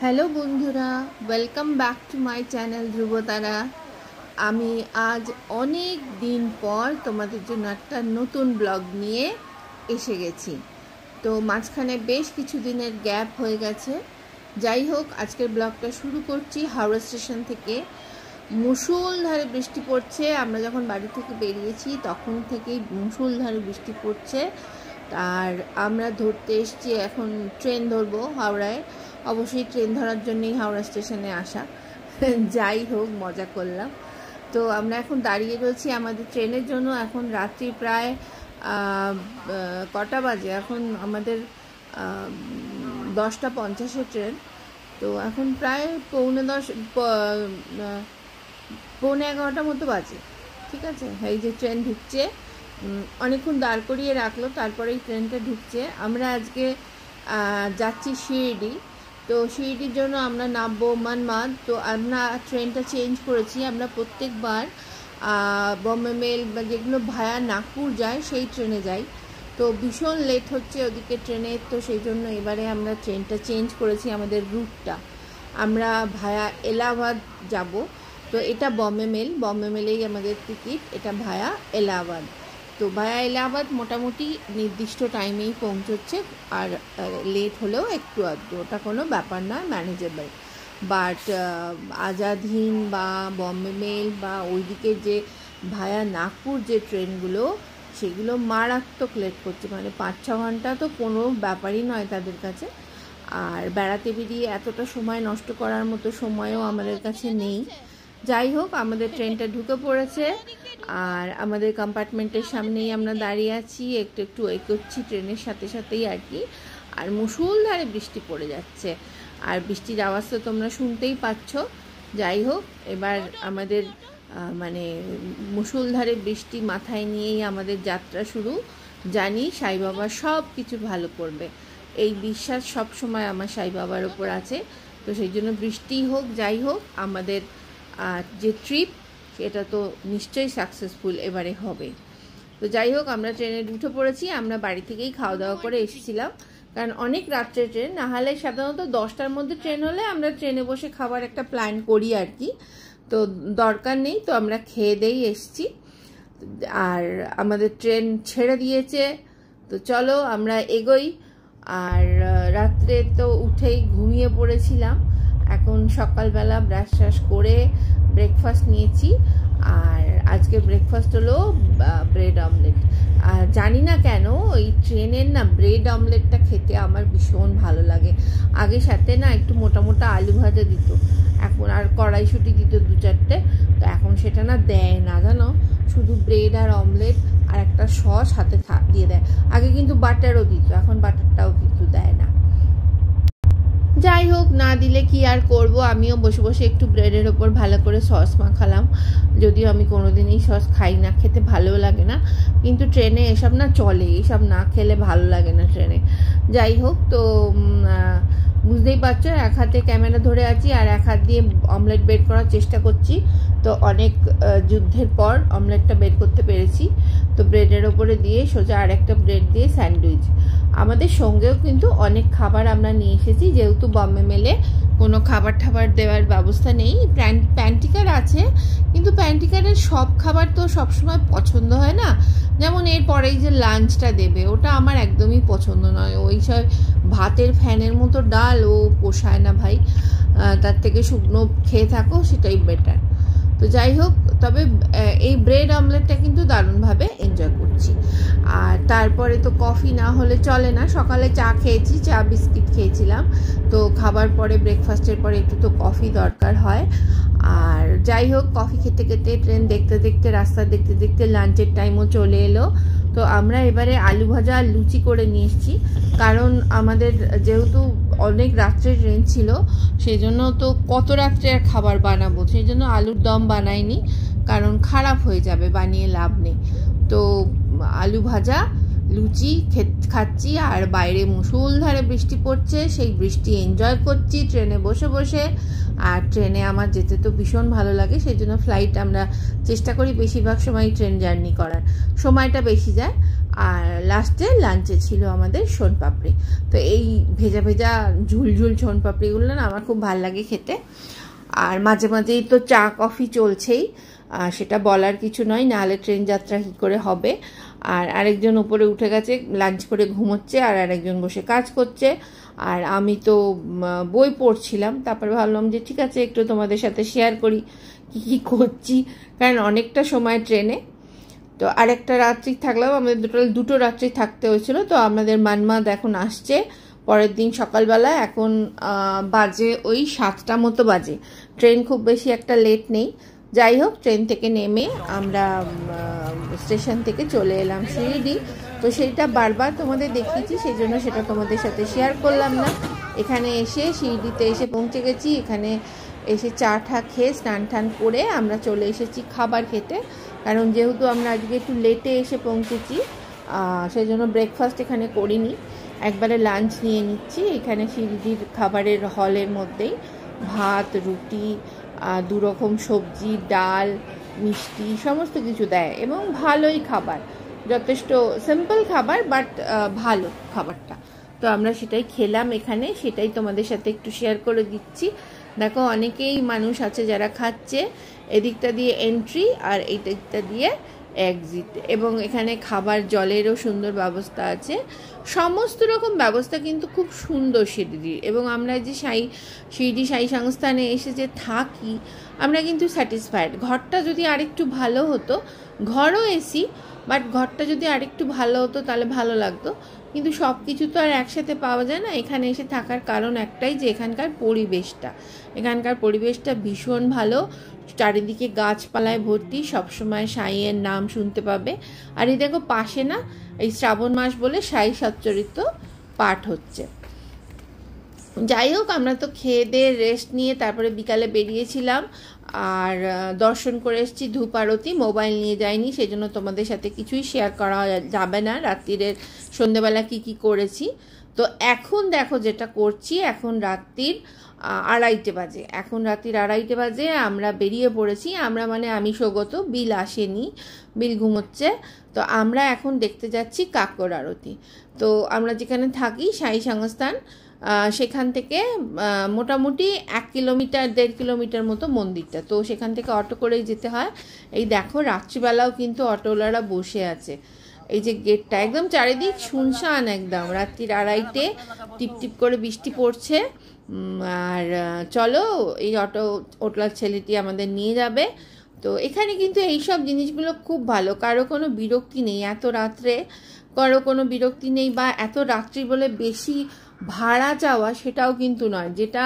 Hello বন্ধুরা, welcome back to my channel Dhrubatara. আমি আজ অনেক দিন পর তোমাদের জন্য একটা নতুন ব্লগ নিয়ে এসে গেছি। তো মাঝখানে বেশ কিছু দিনের গ্যাপ হয়ে গেছে। যাই হোক, আজকের ব্লগটা শুরু করছি হাওড়া স্টেশন থেকে। মুষলধারে বৃষ্টি পড়ছে। আমরা যখন বাড়ি থেকে বেরিয়েছি তখন থেকেই মুষলধারে বৃষ্টি পড়ছে। আর আমরা ধরতে এসেছি, এখন ট্রেন ধরবো হাওড়ায়। অবশ্যই ট্রেন ধরার জন্যই হাওড়া স্টেশনে আসা। যাই হোক, মজা করলাম। তো আমরা এখন দাঁড়িয়ে রয়েছি আমাদের ট্রেনের জন্য। এখন রাত্রি প্রায় কটা বাজে? এখন আমাদের 10:50 ট্রেন। তো এখন প্রায় পৌনে 11:15 মতো বাজে। ঠিক আছে, এই যে ট্রেন ঢুকছে। অনেকক্ষণ দাঁড় করিয়ে রাখলো, তারপরে এই ট্রেনটা ঢুকছে। আমরা আজকে যাচ্ছি শিরডি। তো শিরডির জন্য আমরা নামবো মানমাদ। তো আমরা ট্রেনটা চেঞ্জ করেছি। আমরা প্রত্যেকবার বম্বে মেল বা যেগুলো ভায়া নাগপুর যায় সেই ট্রেনে যাই। তো ভীষণ লেট হচ্ছে ওদিকে ট্রেনে, তো সেই জন্য এবারে আমরা ট্রেনটা চেঞ্জ করেছি। আমাদের রুটটা আমরা ভায়া এলাহাবাদ যাব। তো এটা বম্বে মেলেই আমাদের টিকিট, এটা ভায়া এলাহাবাদ। তো ভায়া এলাহাবাদ মোটামুটি নির্দিষ্ট টাইমেই পৌঁছচ্ছে, আর লেট হলেও একটু আধটু, ওটা কোনো ব্যাপার না, ম্যানেজেবল। বাট আজাদ হিন্দ বা বম্বে মেল বা ওইদিকে যে ভায়া নাগপুর যে ট্রেনগুলো, সেগুলো মারাত্মক লেট করছে। মানে 5-6 ঘন্টা তো কোনো ব্যাপারই নয় তাদের কাছে। আর বেড়াতে বেরিয়ে এতটা সময় নষ্ট করার মতো সময়ও আমাদের কাছে নেই। যাই হোক, আমাদের ট্রেনটা ঢুকে পড়েছে আর আমাদের কম্পার্টমেন্টের সামনেই আমরা দাঁড়িয়ে আছি। একটু এগোচ্ছি ট্রেনের সাথে সাথেই আর কি। আর মুষলধারে বৃষ্টি পড়ে যাচ্ছে, আর বৃষ্টির আওয়াজ তো তোমরা শুনতেই পাচ্ছ। যাই হোক, এবার আমাদের মানে মুষলধারে বৃষ্টি মাথায় নিয়েই আমাদের যাত্রা শুরু। জানি সাই বাবা সব কিছু ভালো করবে, এই বিশ্বাস সব সময় আমার সাই বাবার ওপর আছে। তো সেই জন্য বৃষ্টি হোক যাই হোক, আমাদের যে ট্রিপ সেটা তো নিশ্চয়ই সাকসেসফুল এবারে হবে। তো যাই হোক, আমরা ট্রেনে উঠে পড়েছি। আমরা বাড়ি থেকেই খাওয়া দাওয়া করে এসেছিলাম, কারণ অনেক রাত্রে ট্রেন। না হলে সাধারণত 10টার মধ্যে ট্রেন হলে আমরা ট্রেনে বসে খাবার একটা প্ল্যান করি আর কি। তো দরকার নেই, তো আমরা খেয়ে দিয়েই এসেছি। আর আমাদের ট্রেন ছেড়ে দিয়েছে। তো চলো আমরা এগোই। আর রাত্রে তো উঠেই ঘুমিয়ে পড়েছিলাম। এখন সকালবেলা ব্রাশ করে ব্রেকফাস্ট নিয়েছি। আর আজকে ব্রেকফাস্ট হলো ব্রেড অমলেট। আর জানি না কেন ওই ট্রেনের না ব্রেড অমলেটটা খেতে আমার ভীষণ ভালো লাগে। আগে সাথে না একটু মোটা মোটা আলু ভাজা দিত, এখন আর কড়াইশুঁটি দিত 2-4টে। তো এখন সেটা না দেয় না, জানো, শুধু ব্রেড আর অমলেট আর একটা সস হাতে দিয়ে দেয়। আগে কিন্তু বাটারও দিত, এখন বাটারটাও কিন্তু দেয় না। যাই হোক, না দিলে কি আর করব, আমিও বসে বসে একটু ব্রেডের ওপর ভালো করে সস মাখালাম। যদিও আমি কোনোদিনই সস খাই না, খেতে ভালোও লাগে না, কিন্তু ট্রেনে এসব না চলে, এসব না খেলে ভালো লাগে না ট্রেনে। যাই হোক, তো বুঝতেই পারছো, এক হাতে ক্যামেরা ধরে আছি আর এক হাত দিয়ে অমলেট বের করার চেষ্টা করছি। তো অনেক যুদ্ধের পর অমলেটটা বের করতে পেরেছি। তো ব্রেডের ওপরে দিয়ে সোজা আর একটা ব্রেড দিয়ে স্যান্ডউইচ। আমাদের সঙ্গেও কিন্তু অনেক খাবার আমরা নিয়ে এসেছি, যেহেতু বম্বে মেলে কোনো খাবার টাবার দেওয়ার ব্যবস্থা নেই। প্যান্টিকার আছে, কিন্তু প্যান্টিকারের সব খাবার তো সবসময় পছন্দ হয় না। যেমন এরপরেই যে লাঞ্চটা দেবে, ওটা আমার একদমই পছন্দ নয়। ওই সব ভাতের ফ্যানের মতো ডাল ও পোষায় না ভাই। তার থেকে শুকনো খেয়ে থাকো, সেটাই বেটার। তো যাই হোক, তবে এই ব্রেড অমলেটটা কিন্তু দারুণভাবে এনজয় করছি। আর তারপরে তো কফি না হলে চলে না। সকালে চা খেয়েছি, চা বিস্কিট খেয়েছিলাম। তো খাবার পরে, ব্রেকফাস্টের পরে একটু তো কফি দরকার হয়। আর যাই হোক, কফি খেতে খেতে, ট্রেন দেখতে দেখতে, রাস্তা দেখতে দেখতে লাঞ্চের টাইমও চলে এলো। তো আমরা এবারে আলু ভাজা আর লুচি করে নিয়ে এসেছি, কারণ আমাদের যেহেতু অনেক রাত্রে ট্রেন ছিল, সেই জন্য তো কত রাত্রে আর খাবার বানাবো, সেই জন্য আলুর দম বানাইনি, কারণ খারাপ হয়ে যাবে, বানিয়ে লাভ নেই। তো আলু ভাজা লুচি খাচ্ছি, আর বাইরে মুষলধারে বৃষ্টি পড়ছে, সেই বৃষ্টি এনজয় করছি ট্রেনে বসে বসে। আর ট্রেনে আমার যেতে তো ভীষণ ভালো লাগে, সেই জন্য ফ্লাইট আমরা চেষ্টা করি বেশিরভাগ সময় ট্রেন জার্নি করার। সময়টা বেশি যায়, আর লাস্টে লাঞ্চে ছিল আমাদের সোনপাপড়ি। তো এই ভেজা ভেজা ঝুলঝুল সোনপাপড়িগুলো না আমার খুব ভাল লাগে খেতে। আর মাঝে মাঝেই তো চা কফি চলছেই, সেটা বলার কিছু নয়, নাহলে ট্রেন যাত্রা কী করে হবে। আর আরেকজন উপরে উঠে গেছে, লাঞ্চ করে ঘুমোচ্ছে, আর আরেকজন বসে কাজ করছে। আর আমি তো বই পড়ছিলাম, তারপরে ভাবলাম যে ঠিক আছে একটু তোমাদের সাথে শেয়ার করি কী কী করছি, কারণ অনেকটা সময় ট্রেনে। তো আরেকটা রাত্রি থাকলেও আমাদের দুটো রাত্রি থাকতে হয়েছিল। তো আমাদের মানমাদ এখন আসছে পরের দিন সকালবেলা, এখন বাজে ওই 7টা মতো বাজে। ট্রেন খুব বেশি একটা লেট নেই। যাই হোক, ট্রেন থেকে নেমে আমরা স্টেশন থেকে চলে এলাম শিরিডি। তো সেইটা বারবার তোমাদের দেখিয়েছি, সেই জন্য সেটা তোমাদের সাথে শেয়ার করলাম না। এখানে এসে শিরিডিতে এসে পৌঁছে গেছি। এখানে এসে চা ঠা খেয়ে স্নান টান করে আমরা চলে এসেছি খাবার খেতে, কারণ যেহেতু আমরা আজকে একটু লেটে এসে পৌঁছেছি সেই জন্য ব্রেকফাস্ট এখানে করিনি, একবারে লাঞ্চ নিয়ে নিচ্ছি। এখানে শিরিডির খাবারের হলের মধ্যেই ভাত, রুটি, 2 রকম সবজি, ডাল, মিষ্টি সমস্ত কিছু দেয়, এবং ভালোই খাবার, যথেষ্ট সিম্পল খাবার, বাট ভালো খাবারটা। তো আমরা সেটাই খেলাম এখানে, সেটাই তোমাদের সাথে একটু শেয়ার করে দিচ্ছি। দেখো অনেকেই মানুষ আছে যারা খাচ্ছে, এদিকটা দিয়ে এন্ট্রি আর এই দিকটা দিয়ে এক্সিট, এবং এখানে খাবার জলেরও সুন্দর ব্যবস্থা আছে, সমস্ত রকম ব্যবস্থা কিন্তু খুব সুন্দর শিরিডির। এবং আমরা যে শিরিডি সাই সংস্থানে এসে যে থাকি, আমরা কিন্তু স্যাটিসফাইড। ঘরটা যদি আরেকটু ভালো হতো, ঘরও এসি, বাট ঘরটা যদি আরেকটু ভালো হতো তাহলে ভালো লাগতো, কিন্তু সব কিছু তো আর একসাথে পাওয়া যায় না। এখানে এসে থাকার কারণ একটাই, যে এখানকার পরিবেশটা ভীষণ ভালো, চারিদিকে গাছপালায় ভর্তি, সবসময় সাইয়ের নাম শুনতে পাবে। আর এই দেখো পাশে না, এই শ্রাবণ মাস বলে সাই সচ্চরিত পাঠ হচ্ছে। যাই হোক, আমরা তো খেয়ে দিয়ে রেস্ট নিয়ে তারপরে বিকালে বেরিয়েছিলাম, আর দর্শন করে এসেছি ধূপ আরতি। মোবাইল নিয়ে যাইনি, সেই জন্য তোমাদের সাথে কিছুই শেয়ার করা যাবে না রাত্রিরের সন্ধ্যেবেলা কি কি করেছি। তো এখন দেখো যেটা করছি, এখন রাত্রির 2:30 বাজে। এখন রাত্রির 2:30 বাজে, আমরা বেরিয়ে পড়েছি। আমরা মানে আমি সৌগত, বিল আসেনি, বিল ঘুমোচ্ছে। তো আমরা এখন দেখতে যাচ্ছি কাকর আরতি। তো আমরা যেখানে থাকি সাই সংস্থান, সেখান থেকে মোটামুটি 1 কিলোমিটার 1.5 কিলোমিটার মতো মন্দিরটা। তো সেখান থেকে অটো করেই যেতে হয়। এই দেখো রাত্রিবেলাও কিন্তু অটোওয়ালারা বসে আছে। এই যে গেটটা একদম চারিদিক শুনশান, একদম রাত্রির 2:30, টিপ টিপ করে বৃষ্টি পড়ছে। আর চলো, এই অটোওয়ালার ছেলেটি আমাদের নিয়ে যাবে। তো এখানে কিন্তু এইসব জিনিসগুলো খুব ভালো, কারো কোনো বিরক্তি নেই এত রাত্রে, কারো কোনো বিরক্তি নেই, বা এত রাত্রি বলে বেশি ভাড়া চাওয়া সেটাও কিন্তু নয়, যেটা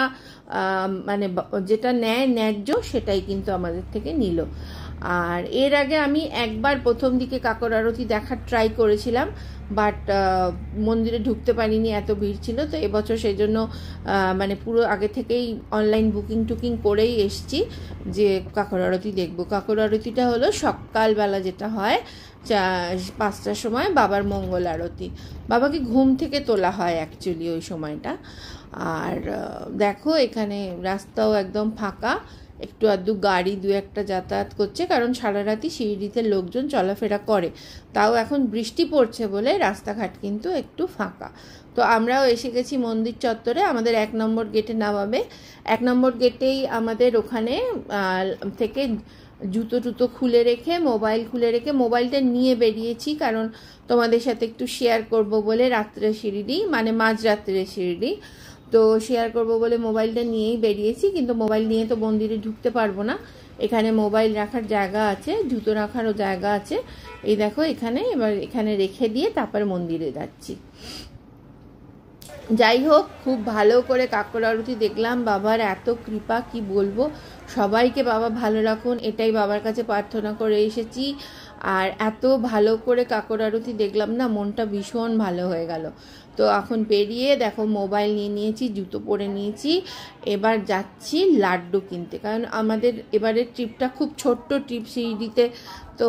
মানে যেটা ন্যায্য সেটাই কিন্তু আমাদের থেকে নিল। আর এর আগে আমি একবার প্রথম দিকে কাকর আরতি দেখার ট্রাই করেছিলাম, বাট মন্দিরে ঢুকতে পারিনি, এত ভিড় ছিল। তো এবছর সেই জন্য মানে পুরো আগে থেকেই অনলাইন বুকিং করেই এসছি যে কাকর আরতি দেখব। কাকর আরতিটা হলো সকালবেলা যেটা হয় 5টার সময়, বাবার মঙ্গল আরতি। বাবাকে ঘুম থেকে তোলা হয় অ্যাকচুয়ালি ওই সময়টা। আর দেখো এখানে রাস্তাও একদম ফাঁকা, একটু আধটু গাড়ি 2-1টা যাতায়াত করছে, কারণ সারা রাতি শিরিডিতে লোকজন চলাফেরা করে। তাও এখন বৃষ্টি পড়ছে বলে রাস্তাঘাট কিন্তু একটু ফাঁকা। তো আমরাও এসে গেছি মন্দির চত্বরে। আমাদের 1 নম্বর গেটে নামাবে। 1 নম্বর গেটেই আমাদের ওখানে থেকে জুতো খুলে রেখে, মোবাইল খুলে রেখে, মোবাইলটা নিয়ে বেরিয়েছি, কারণ তোমাদের সাথে একটু শেয়ার করব বলে। রাত্রে শিরিডি মানে মাঝরাত্রে শিরিডি, তো শেয়ার করব বলে মোবাইলটা নিয়েই বেরিয়েছি। কিন্তু মোবাইল নিয়ে তো মন্দিরে ঢুকতে পারবো না, এখানে মোবাইল রাখার জায়গা আছে, জুতো রাখারও জায়গা আছে। এই দেখো এখানে, এবার এখানে রেখে দিয়ে তারপরে মন্দিরে যাচ্ছি। যাই হোক, খুব ভালো করে কাকর আরতি দেখলাম। বাবার এত কৃপা কি বলবো, সবাইকে বাবা ভালো রাখুন, এটাই বাবার কাছে প্রার্থনা করে এসেছি। আর এত ভালো করে কাকর আরতি দেখলাম না, মনটা ভীষণ ভালো হয়ে গেল। তো এখন বেরিয়ে দেখো মোবাইল নিয়ে নিয়েছি, জুতো পরে নিয়েছি, এবার যাচ্ছি লাড্ডু কিনতে, কারণ আমাদের এবারের ট্রিপটা খুব ছোট্ট ট্রিপ শিরিডিতে। তো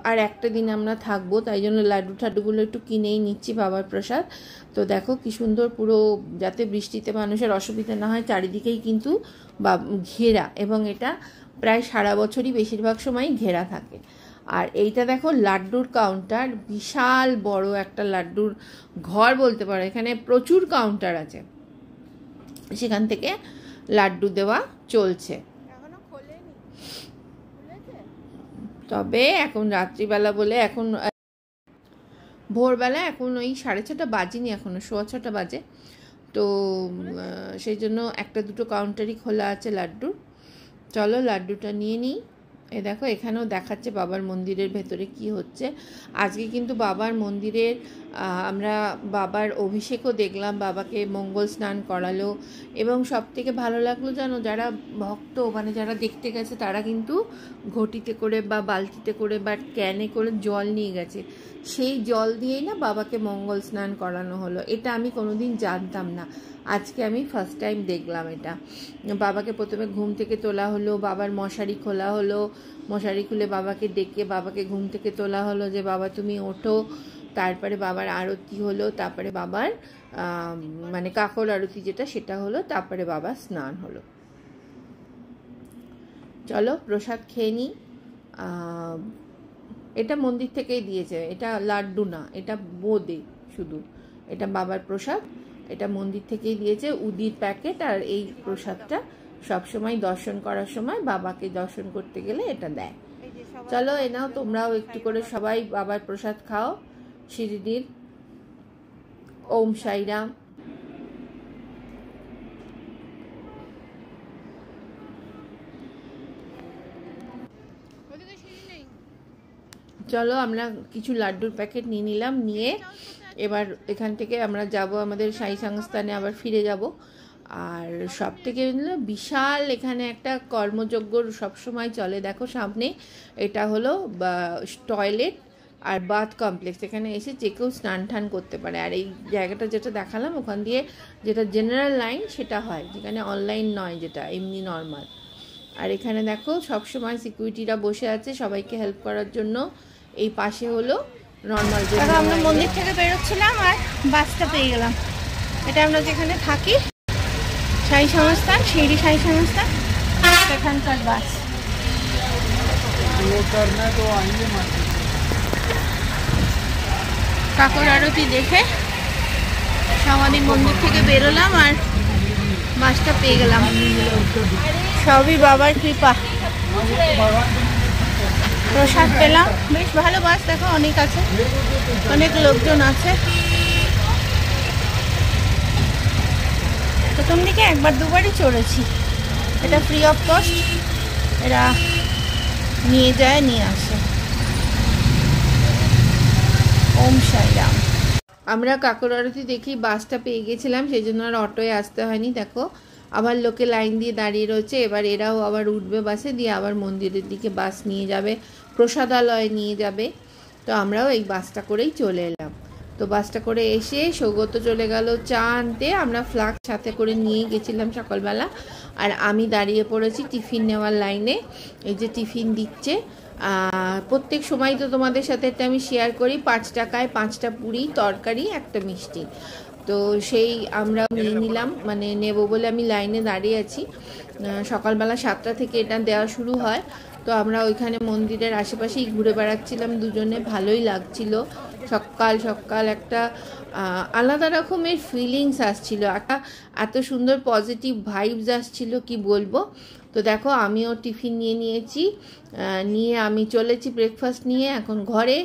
আর একটা দিন আমরা থাকবো, তাই জন্য লাড্ডু ঠাড্ডুগুলো একটু কিনেই নিচ্ছি, বাবার প্রসাদ। তো দেখো কি সুন্দর, পুরো যাতে বৃষ্টিতে মানুষের অসুবিধা না হয়, চারিদিকেই কিন্তু ঘেরা, এবং এটা প্রায় সারা বছরই বেশিরভাগ সময় ঘেরা থাকে। আর এইটা দেখো লাড্ডুর কাউন্টার, বিশাল বড় একটা লাড্ডুর ঘর বলতে পারো, এখানে প্রচুর কাউন্টার আছে, সেখান থেকে লাড্ডু দেওয়া চলছে। তবে এখন রাত্রিবেলা বলে, এখন ভোরবেলা, এখন ওই 6:30 বাজেনি, এখনো 6:15 বাজে, তো সেই জন্য একটা দুটো কাউন্টারই খোলা আছে লাড্ডুর। চলো লাড্ডুটা নিয়ে নিই। এ দেখো এখানেও দেখাচ্ছে বাবার মন্দিরের ভেতরে কি হচ্ছে। আজকে কিন্তু বাবার মন্দিরের আমরা বাবার অভিষেকও দেখলাম, বাবাকে মঙ্গল স্নান করালো, এবং সব থেকে ভালো লাগলো জানো, যারা ভক্ত মানে যারা দেখতে গেছে তারা কিন্তু ঘটিতে করে বা বালতিতে করে বা ক্যানে করে জল নিয়ে গেছে, সেই জল দিয়েই না বাবাকে মঙ্গল স্নান করানো হলো। এটা আমি কোনোদিন জানতাম না, আজকে আমি ফার্স্ট টাইম দেখলাম এটা। বাবাকে প্রথমে ঘুম থেকে তোলা হলো, বাবার মশারি খোলা হলো, মশারি খুলে বাবাকে ডেকে বাবাকে ঘুম থেকে তোলা হলো যে বাবা তুমি ওঠো, তারপরে বাবার আরতি হলো, তারপরে বাবার মানে কাকর আরতি যেটা সেটা হলো, তারপরে বাবার স্নান হলো। চলো প্রসাদ খেয়ে নিই। এটা মন্দির থেকেই দিয়েছে, এটা লাড্ডু না, এটা বোঁদে শুধু, এটা বাবার প্রসাদ, এটা মন্দির থেকেই দিয়েছে, উদির প্যাকেট। আর এই প্রসাদটা সবসময় দর্শন করার সময় বাবাকে দর্শন করতে গেলে এটা দেয়। চলো এ নাও, তোমরাও একটু করে সবাই বাবার প্রসাদ খাও শিরিডির। ওম সাইরাম। চলো আমরা কিছু লাড্ডুর প্যাকেট নিয়ে নিলাম, নিয়ে এবার এখান থেকে আমরা যাব আমাদের সাই সংস্থানে, আবার ফিরে যাব। আর সব থেকে বিশাল এখানে একটা কর্মযজ্ঞ সবসময় চলে, দেখো সামনে, এটা হলো টয়লেট আর বাথ কমপ্লেক্স, এখানে এসে যে কেউ স্নান টান করতে পারে। আর এই জায়গাটা যেটা দেখালাম ওখান দিয়ে যেটা জেনারেল লাইন সেটা হয়, যেখানে অনলাইন নয়, যেটা এমনি নর্মাল। আর এখানে দেখো সবসময় সিকিউরিটিরা বসে আছে সবাইকে হেল্প করার জন্য। এই পাশে হলো নর্মাল। আমরা মন্দির থেকে বেরোচ্ছিলাম আর বাসটা পেয়ে গেলাম, এটা আমরা যেখানে থাকি সাই সংস্থান, শিরডি সাই সংস্থান, সেখানকার বাস। কাকর আরতি দেখে সমাধি মন্দির থেকে বেরোলাম আর বাসটা পেয়ে গেলাম। সবই বাবার কৃপা। প্রসাদ পেলাম, বেশ ভালো বাস, দেখো অনেক আছে, অনেক লোকজন আছে। প্রথম দিকে একবার দুবারই চড়েছি, এটা ফ্রি অফ কস্ট, এরা নিয়ে যায় নিয়ে আসে। ওম সাইরাম। আমরা কাকর আরতি দেখি বাসটা পেয়ে গেছিলাম, সেই জন্য আর অটোয় আসতে হয়নি। দেখো আবার লোকে লাইন দিয়ে দাঁড়িয়ে রয়েছে, এবার এরাও আবার উঠবে বাসে, দিয়ে আবার মন্দিরের দিকে বাস নিয়ে যাবে, প্রসাদালয়ে নিয়ে যাবে। তো আমরাও এই বাসটা করেই চলে এলাম। তো বাসটা করে এসে সৌগত চলে গেল চা আনতে, আমরা ফ্লাস্ক সাথে করে নিয়ে গেছিলাম সকালবেলা। আর আমি দাঁড়িয়ে পড়েছি টিফিন নেওয়ার লাইনে, এই যে টিফিন দিচ্ছে। প্রত্যেক সময় তো তোমাদের সাথে একটা আমি শেয়ার করি, 5 টাকায় 5টা পুরি, তরকারি, একটা মিষ্টি। তো সেই আমরা নিয়ে নিলাম, মানে নেব বলে আমি লাইনে দাঁড়িয়ে আছি। সকালবেলা 7টা থেকে এটা দেওয়া শুরু হয়। তো আমরা ওইখানে মন্দিরের আশেপাশেই ঘুরে বেড়াচ্ছিলাম দুজনে, ভালোই লাগছিল। সকাল সকাল একটা আলাদা রকমের ফিলিংস আসছিল, একটা এত সুন্দর পজিটিভ ভাইবস আসছিল কি বলবো। তো দেখো আমিও টিফিন নিয়ে নিয়েছি, নিয়ে আমি চলেছি ব্রেকফাস্ট নিয়ে এখন ঘরে।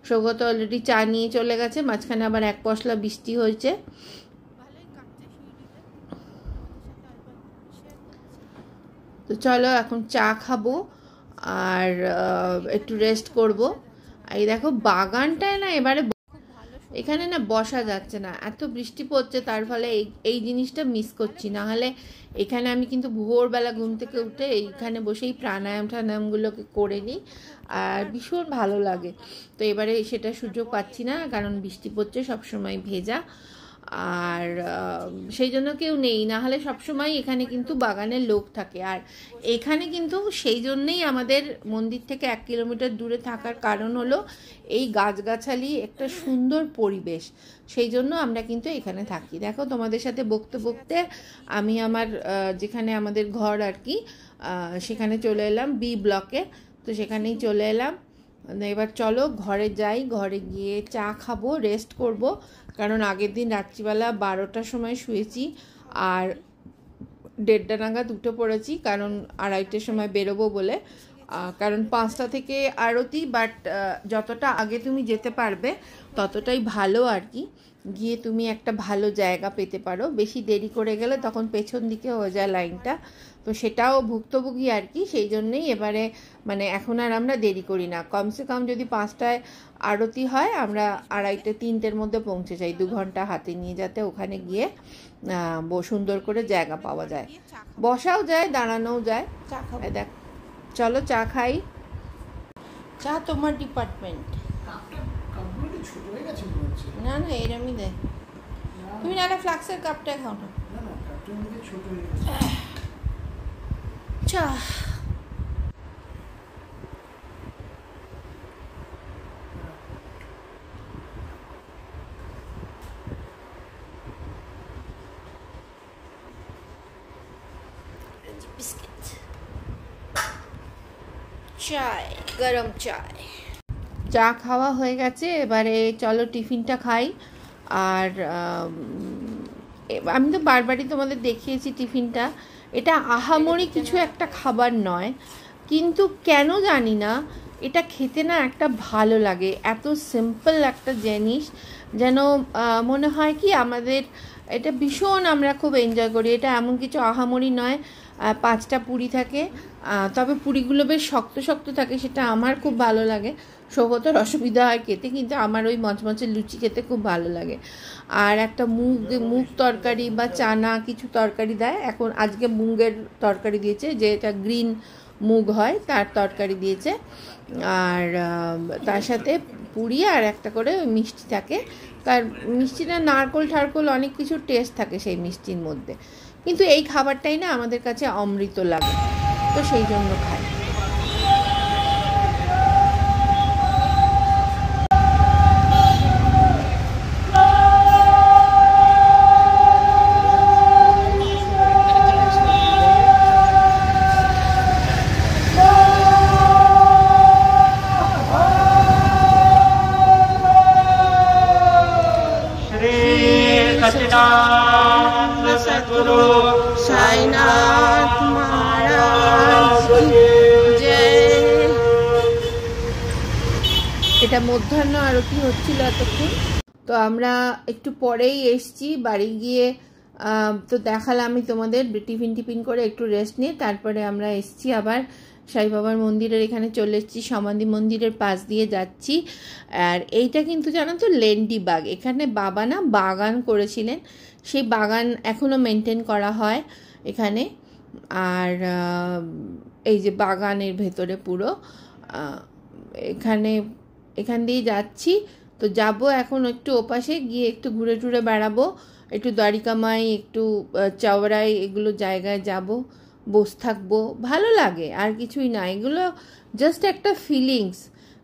সৌগত অলরেডি চা নিয়ে চলে গেছে, মাঝখানে আবার এক পশলা বৃষ্টি হয়েছে। তো চলো এখন চা খাবো আর একটু রেস্ট করব। এই দেখো বাগানটায় না এবারে এখানে না বসা যাচ্ছে না, এত বৃষ্টি পড়ছে, তার ফলে এই জিনিসটা মিস করছি। না হলে এখানে আমি কিন্তু ভোরবেলা ঘুম থেকে উঠে এইখানে বসেই প্রাণায়ামগুলোকে করে নিই, আর ভীষণ ভালো লাগে। তো এবারে সেটা সুযোগ পাচ্ছি না, কারণ বৃষ্টি পড়ছে, সবসময় ভেজা, আর সেই জন্য কেউ নেই। না হলে সবসময় এখানে কিন্তু বাগানের লোক থাকে। আর এখানে কিন্তু সেই জন্যেই আমাদের মন্দির থেকে 1 কিলোমিটার দূরে থাকার কারণ হলো এই গাছগাছালি, একটা সুন্দর পরিবেশ, সেই জন্য আমরা কিন্তু এখানে থাকি। দেখো তোমাদের সাথে বকতে বকতে আমি আমার যেখানে আমাদের ঘর আর কি, সেখানে চলে এলাম, বি ব্লকে। তো সেখানেই চলে এলাম, এবার চলো ঘরে যাই, ঘরে গিয়ে চা খাবো, রেস্ট করব, কারণ আগের দিন রাত্রিবেলা 12টার সময় শুয়েছি আর 1:30 নাগাদ উঠে পড়েছি, কারণ 2:30টার সময় বেরোবো বলে। কারণ 5টা থেকে আরতি, বাট যতটা আগে তুমি যেতে পারবে ততটাই ভালো আর কি, গিয়ে তুমি একটা ভালো জায়গা পেতে পারো। বেশি দেরি করে গেলে তখন পেছন দিকে হয়ে যায় লাইনটা, তো সেটাও ভুক্তভোগী আর কি। সেই জন্যেই এবারে মানে এখন আর আমরা দেরি করি না, কমসে কম যদি 5টায় আরতি হয় আমরা 2:30 3টের মধ্যে পৌঁছে যাই, 2 ঘন্টা হাতে নিয়ে, যাতে ওখানে গিয়ে সুন্দর করে জায়গা পাওয়া যায়, বসাও যায়, দাঁড়ানোও যায়। দেখ চলো চা খাই। চা তোমার ডিপার্টমেন্ট না, না এরমই দেখ, তুমি নাহলে ফ্লাক্সের কাপটা খাও না। চা বিস্কিট, চায়, গরম চায়। চা খাওয়া হয়ে গেছে, এবারে চলো টিফিনটা খাই। আর আমি তো বারবারই তোমাদের দেখিয়েছি টিফিনটা, এটা আহামরি কিছু একটা খাবার নয়, কিন্তু কেন জানি না এটা খেতে না একটা ভালো লাগে, এত সিম্পল একটা জিনিস, যেন মনে হয় কি আমাদের এটা ভীষণ আমরা খুব এনজয় করি। এটা এমন কিছু আহামরি নয়, 5টা পুরি থাকে, তবে পুরিগুলো বেশ শক্ত শক্ত থাকে, সেটা আমার খুব ভালো লাগে। সৌগতর অসুবিধা হয় খেতে, কিন্তু আমার ওই মচমচে লুচি খেতে খুব ভালো লাগে। আর একটা মুগ তরকারি বা চানা কিছু তরকারি দেয়, এখন আজকে মুগের তরকারি দিয়েছে, যে এটা গ্রিন মুগ হয় তার তরকারি দিয়েছে, আর তার সাথে পুরি আর একটা করে মিষ্টি থাকে। কার মিষ্টিটা নারকোল ঠারকোল অনেক কিছু টেস্ট থাকে সেই মিষ্টির মধ্যে, কিন্তু এই খাবারটাই না আমাদের কাছে অমৃত লাগে, তো সেই জন্য খাই। सद्गुरु साईनाथ महाराज जय। এটা মধ্যাহ্ন আরতি হচ্ছিল এতক্ষণ, তো আমরা একটু পরেই এসছি বাড়ি গিয়ে। তো দেখালাম আমি তোমাদের, টিফিন করে একটু রেস্ট নিয়ে তারপরে আমরা এসছি আবার সাই বাবার মন্দিরের এখানে চলে এসেছি, সমাধি মন্দিরের পাশ দিয়ে যাচ্ছি। আর এইটা কিন্তু জানো তো লেন্ডি বাগ, এখানে বাবা না বাগান করেছিলেন, সেই বাগান এখনও মেনটেন করা হয় এখানে। আর এই যে বাগানের ভেতরে পুরো এখান দিয়ে যাচ্ছি, তো যাব এখন একটু ওপাশে গিয়ে একটু ঘুরে টুরে বেড়াবো, একটু দ্বারিকামাই, একটু চওড়াই, এগুলো জায়গায় যাব, বসে থাকবো, ভালো লাগে, আর কিছুই না। এগুলো জাস্ট একটা ফিলিংস,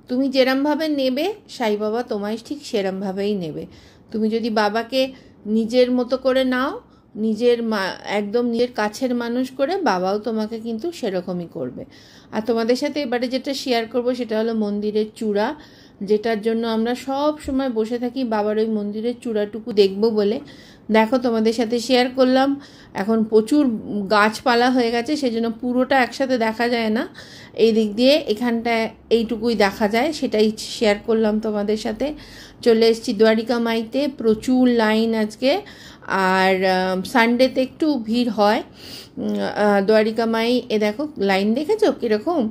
তুমি যেরমভাবে নেবে সাই বাবা তোমায় ঠিক সেরমভাবেই নেবে। তুমি যদি বাবাকে নিজের মতো করে নাও, একদম নিজের কাছের মানুষ করে, বাবাও তোমাকে কিন্তু সেরকমই করবে। আর তোমাদের সাথে এবারে যেটা শেয়ার করব সেটা হলো মন্দিরের চূড়া, যেটার জন্য আমরা সব সময় বসে থাকি বাবার ওই মন্দিরের চূড়াটুকু দেখবো বলে। দেখো তোমাদের সাথে শেয়ার করলাম, এখন প্রচুর গাছপালা হয়ে গেছে, সেজন্য পুরোটা একসাথে দেখা যায় না, এই দিক দিয়ে এখানটায় এইটুকুই দেখা যায়, সেটাই শেয়ার করলাম তোমাদের সাথে। চলে এসেছি দ্বারিকা মাইতে, প্রচুর লাইন আজকে, আর সানডেতে একটু ভিড় হয় দ্বারিকা মাই। দেখো লাইন দেখেছো কীরকম।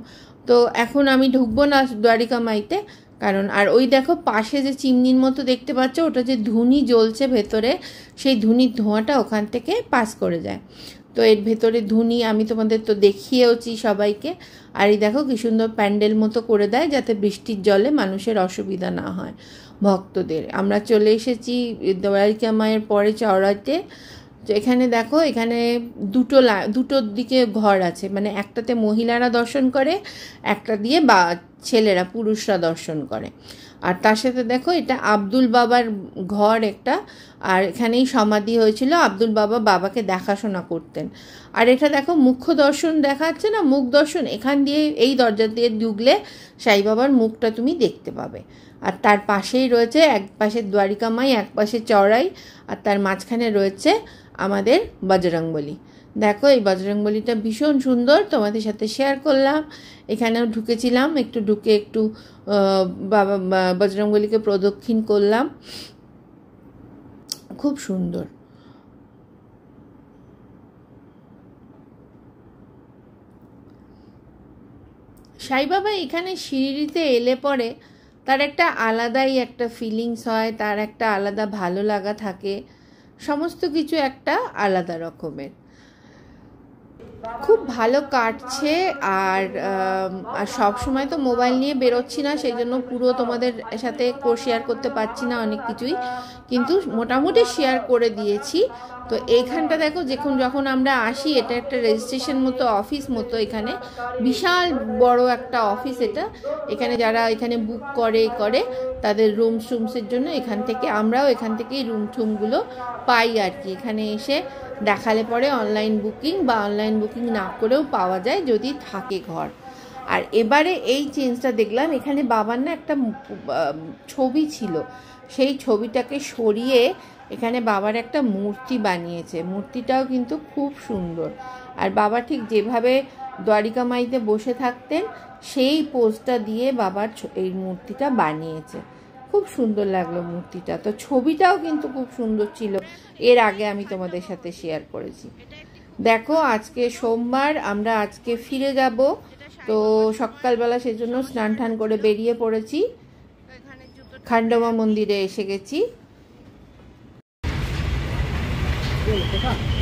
তো এখন আমি ঢুকবো না দ্বারিকা মাইতে, কারণ আর ওই দেখো পাশে যে চিমনির মতো দেখতে পাচ্ছ, ওটা যে ধুনি জ্বলছে ভেতরে, সেই ধুনির ধোঁয়াটা ওখান থেকে পাস করে যায়, তো এর ভেতরে ধুনি আমি তোমাদের তো দেখিয়েওছি সবাইকে। আর এই দেখো কি সুন্দর প্যান্ডেল মতো করে দেয়, যাতে বৃষ্টির জলে মানুষের অসুবিধা না হয় ভক্তদের। আমরা চলে এসেছি দ্বারিকা মায়ের পরে চওড়াতে। তো এখানে দেখো, এখানে দুটোর দিকে ঘর আছে, মানে একটাতে মহিলারা দর্শন করে, একটা দিয়ে বা ছেলেরা পুরুষরা দর্শন করে। আর তার সাথে দেখো এটা আব্দুল বাবার ঘর একটা, আর এখানেই সমাধি হয়েছিল। আব্দুল বাবা বাবাকে দেখাশোনা করতেন। আর এটা দেখো মুখ্য দর্শন দেখা যাচ্ছে না, মুখ দর্শন, এখান দিয়ে এই দরজা দিয়ে ঢুকলে সাই বাবার মুখটা তুমি দেখতে পাবে। আর তার পাশেই রয়েছে, এক পাশে দ্বারিকা মাই, এক পাশে চড়াই, আর তার মাঝখানে রয়েছে আমাদের বজরংবলী। দেখো এই বজরংবলীটা ভীষণ সুন্দর, তোমাদের সাথে শেয়ার করলাম। এখানেও ঢুকেছিলাম, একটু ঢুকে একটু বাবা বজরংবলীকে প্রদক্ষিণ করলাম, খুব সুন্দর। সাই বাবা এখানে শিরিডিতে এলে পরে তার একটা আলাদাই একটা ফিলিংস হয়, তার একটা আলাদা ভালো লাগা থাকে, সমস্ত কিছু একটা আলাদা রকমের। খুব ভালো কাটছে। আর সব সময় তো মোবাইল নিয়ে বেরোচ্ছি না, সেই জন্য পুরো তোমাদের সাথে শেয়ার করতে পারছি না অনেক কিছুই, কিন্তু মোটামুটি শেয়ার করে দিয়েছি। তো এইখানটা দেখো, যখন আমরা আসি, এটা একটা রেজিস্ট্রেশন মতো অফিস মতো, এখানে বিশাল বড় একটা অফিস এটা। এখানে যারা এখানে বুক করে তাদের রুমসের জন্য আমরাও এখান থেকেই রুমগুলো পাই আর কি। এখানে এসে দেখালে পরে অনলাইন বুকিং বা অনলাইন বুকিং না করেও পাওয়া যায় যদি থাকে ঘর। আর এবারে এই চেঞ্জটা দেখলাম, এখানে বাবার না একটা ছবি ছিল, সেই ছবিটাকে সরিয়ে এখানে বাবার একটা মূর্তি বানিয়েছে। মূর্তিটাও কিন্তু খুব সুন্দর। আর বাবা ঠিক যেভাবে দ্বারিকা মাইতে বসে থাকতেন সেই পোজটা দিয়ে বাবার এই মূর্তিটা বানিয়েছে। খুব সুন্দর লাগলো মূর্তিটা। তো ছবিটাও কিন্তু খুব সুন্দর ছিল, এর আগে আমি তোমাদের সাথে শেয়ার করেছি। দেখো আজকে সোমবার, আমরা আজকে ফিরে যাব। তো সকালবেলা সেজন্য স্নান টান করে বেরিয়ে পড়েছি, খান্ডবা মন্দিরে এসে গেছি।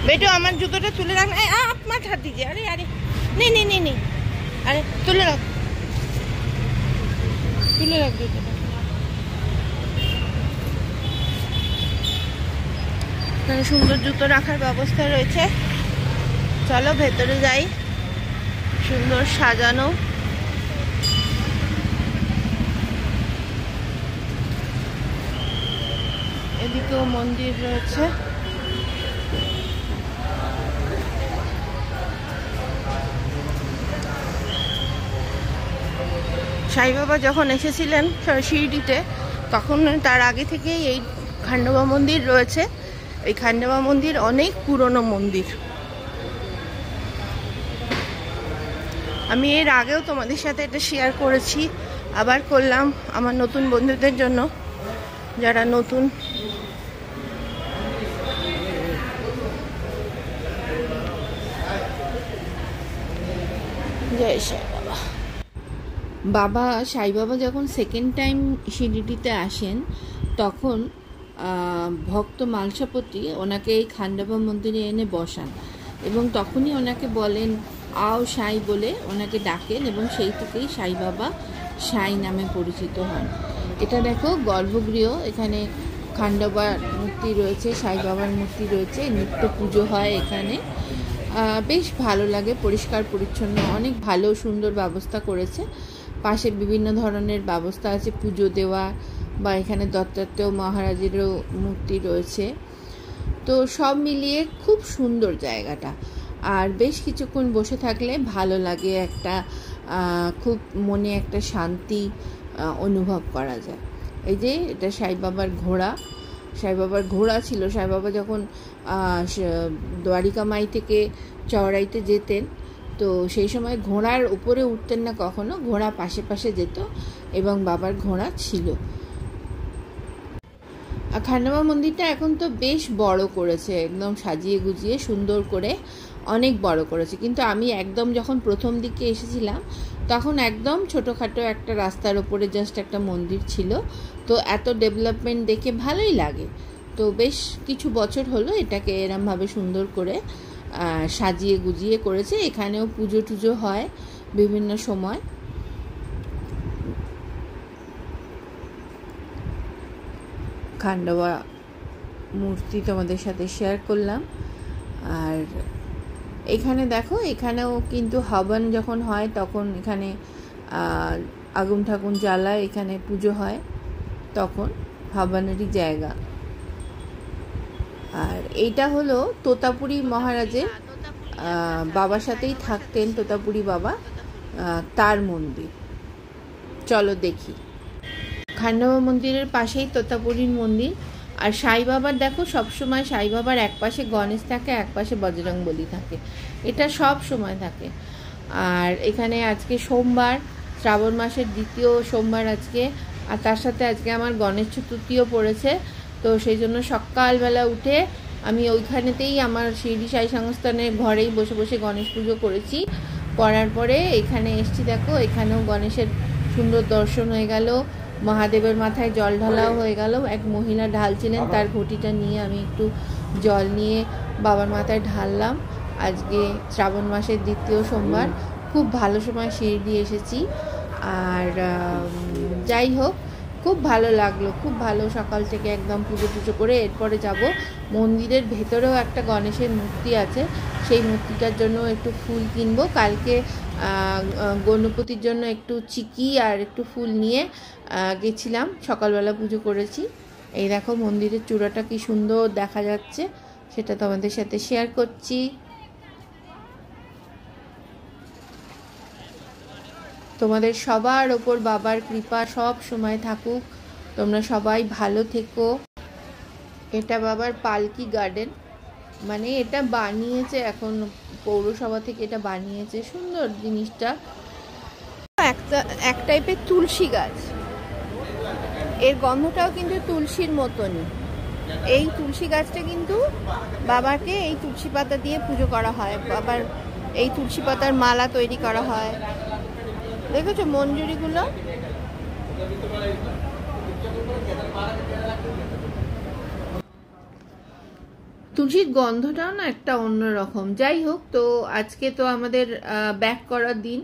বেটু আমার জুতোটা তুলে রাখ, আপনার হাত দিজিয়ে। আরে আরে নে, আরে তুলে রাখ জুতোটা। এখানে সুন্দর জুতো রাখার ব্যবস্থা রয়েছে। চলো ভেতরে যাই, সুন্দর সাজানো। এদিকেও মন্দির রয়েছে। সাই বাবা যখন এসেছিলেন শিরডিতে, তখন তার আগে থেকেই এই খান্ডবা মন্দির রয়েছে। এই খান্ডবা মন্দির অনেক পুরনো মন্দির। আমি এর আগেও তোমাদের সাথে এটা শেয়ার করেছি, আবার করলাম আমার নতুন বন্ধুদের জন্য, যারা নতুন। জয় সাই বাবা। বাবা সাই বাবা যখন সেকেন্ড টাইম শিরডিতে আসেন, তখন ভক্ত মালসাপতি ওনাকে এই খান্ডবা মন্দিরে এনে বসান, এবং তখনই ওনাকে বলেন আও সাই বলে ওনাকে ডাকেন, এবং সেই থেকেই সাই বাবা সাই নামে পরিচিত হন। এটা দেখো গর্ভগৃহ, এখানে খান্ডবার মূর্তি রয়েছে, সাই বাবার মূর্তি রয়েছে, নিত্য পুজো হয় এখানে। বেশ ভালো লাগে, পরিষ্কার পরিচ্ছন্ন, অনেক ভালো সুন্দর ব্যবস্থা করেছে। পাশে বিভিন্ন ধরনের ব্যবস্থা আছে পুজো দেওয়া, বা এখানে দত্তাত্রেয় মহারাজেরও মূর্তি রয়েছে। তো সব মিলিয়ে খুব সুন্দর জায়গাটা। আর বেশ কিছুক্ষণ বসে থাকলে ভালো লাগে, একটা খুব মনে একটা শান্তি অনুভব করা যায়। এই যে এটা সাই বাবার ঘোড়া, সাই বাবার ঘোড়া ছিল। সাই বাবা যখন দ্বারিকা মাই থেকে চওড়াইতে যেতেন, তো সেই সময় ঘোড়ার উপরে উঠতেন না কখনো, ঘোড়া পাশে পাশে যেত, এবং বাবার ঘোড়া ছিল। খান্ডবা মন্দিরটা এখন তো বেশ বড় করেছে, একদম সাজিয়ে গুজিয়ে সুন্দর করে অনেক বড় করেছে। কিন্তু আমি একদম যখন প্রথম দিকে এসেছিলাম, তখন একদম ছোটোখাটো একটা রাস্তার ওপরে জাস্ট একটা মন্দির ছিল। তো এত ডেভেলপমেন্ট দেখে ভালোই লাগে। তো বেশ কিছু বছর হলো এটাকে এরমভাবে সুন্দর করে সাজিয়ে গুজিয়ে করেছে। এখানেও পুজো টুজো হয় বিভিন্ন সময়। খান্ডবা মূর্তি তোমাদের সাথে শেয়ার করলাম। আর এখানে দেখো, এখানেও কিন্তু হবন যখন হয় তখন এখানে আগুন ঠাকুন জ্বালায়, এখানে পুজো হয়। তখন ভাবানেরই জায়গা। আর এইটা হলো তোতাপুরি মহারাজের বাবার সাথেই থাকতেন, তোতাপুরি বাবা, তার মন্দির। চলো দেখি। খান্ডবা মন্দিরের পাশেই তোতাপুরীর মন্দির। আর সাই বাবার দেখো, সবসময় সাই বাবার এক পাশে গণেশ থাকে, এক পাশে বজরংবলী থাকে, এটা সব সময় থাকে। আর এখানে আজকে সোমবার, শ্রাবণ মাসের দ্বিতীয় সোমবার আজকে, আর তার সাথে আজকে আমার গণেশ চতুর্থীও পড়েছে। তো সেই জন্য সকালবেলা উঠে আমি ওইখানেতেই আমার শিরডি সাই সংস্থানের ঘরেই বসে বসে গণেশ পুজো করেছি। করার পরে এখানে এসছি, দেখো এখানেও গণেশের সুন্দর দর্শন হয়ে গেল, মহাদেবের মাথায় জল ঢালাও হয়ে গেল। এক মহিলা ঢালছিলেন, তার ঘটিটা নিয়ে আমি একটু জল নিয়ে বাবার মাথায় ঢাললাম। আজকে শ্রাবণ মাসের দ্বিতীয় সোমবার, খুব ভালো সময় শিরডি এসেছি। আর যাই হোক, খুব ভালো লাগলো, খুব ভালো। সকাল থেকে একদম পুজো টুজো করে এরপরে যাব মন্দিরের ভেতরেও একটা গণেশের মূর্তি আছে, সেই মূর্তিটার জন্য একটু ফুল কিনবো। কালকে গণপতির জন্য একটু চিকি আর একটু ফুল নিয়ে গেছিলাম, সকালবেলা পুজো করেছি। এই দেখো মন্দিরের চূড়াটা কি সুন্দর দেখা যাচ্ছে, সেটা তোমাদের সাথে শেয়ার করছি। তোমাদের সবার ওপর বাবার কৃপা সব সময় থাকুক, তোমরা সবাই ভালো থেকো। এটা বাবার পালকি গার্ডেন, মানে এটা বানিয়েছে এখন পৌরসভা থেকে, এটা বানিয়েছে, সুন্দর জিনিসটা। এক টাইপের তুলসী গাছ, এর গন্ধটাও কিন্তু তুলসীর মতনই। এই তুলসী গাছটা কিন্তু বাবাকে এই তুলসী পাতা দিয়ে পুজো করা হয়, বাবার এই তুলসী পাতার মালা তৈরি করা হয়। দেখেছো মঞ্জুরিগুলো? তুলসীর গন্ধটাও না একটা অন্যরকম। যাই হোক, তো আজকে তো আমাদের ব্যাক করার দিন,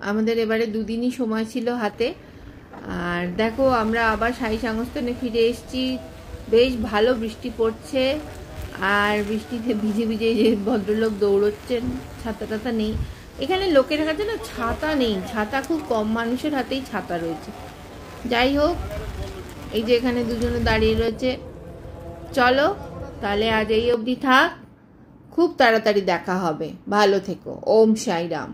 আমাদের এবারে দুদিনই সময় ছিল হাতে। আর দেখো আমরা আবার সাই সংস্থানে ফিরে এসেছি, বেশ ভালো বৃষ্টি পড়ছে। আর বৃষ্টিতে ভিজে ভিজে যে ভদ্রলোক দৌড়চ্ছেন, ছাতা টাতা নেই এখানে, লোকের কাছে না ছাতা নেই, ছাতা খুব কম মানুষের হাতেই ছাতা রয়েছে। যাই হোক, এই যে এখানে দুজনে দাঁড়িয়ে রয়েছে। চলো তাহলে আজ এই অবধি থাক, খুব তাড়াতাড়ি দেখা হবে, ভালো থেকো। ওম সাই রাম।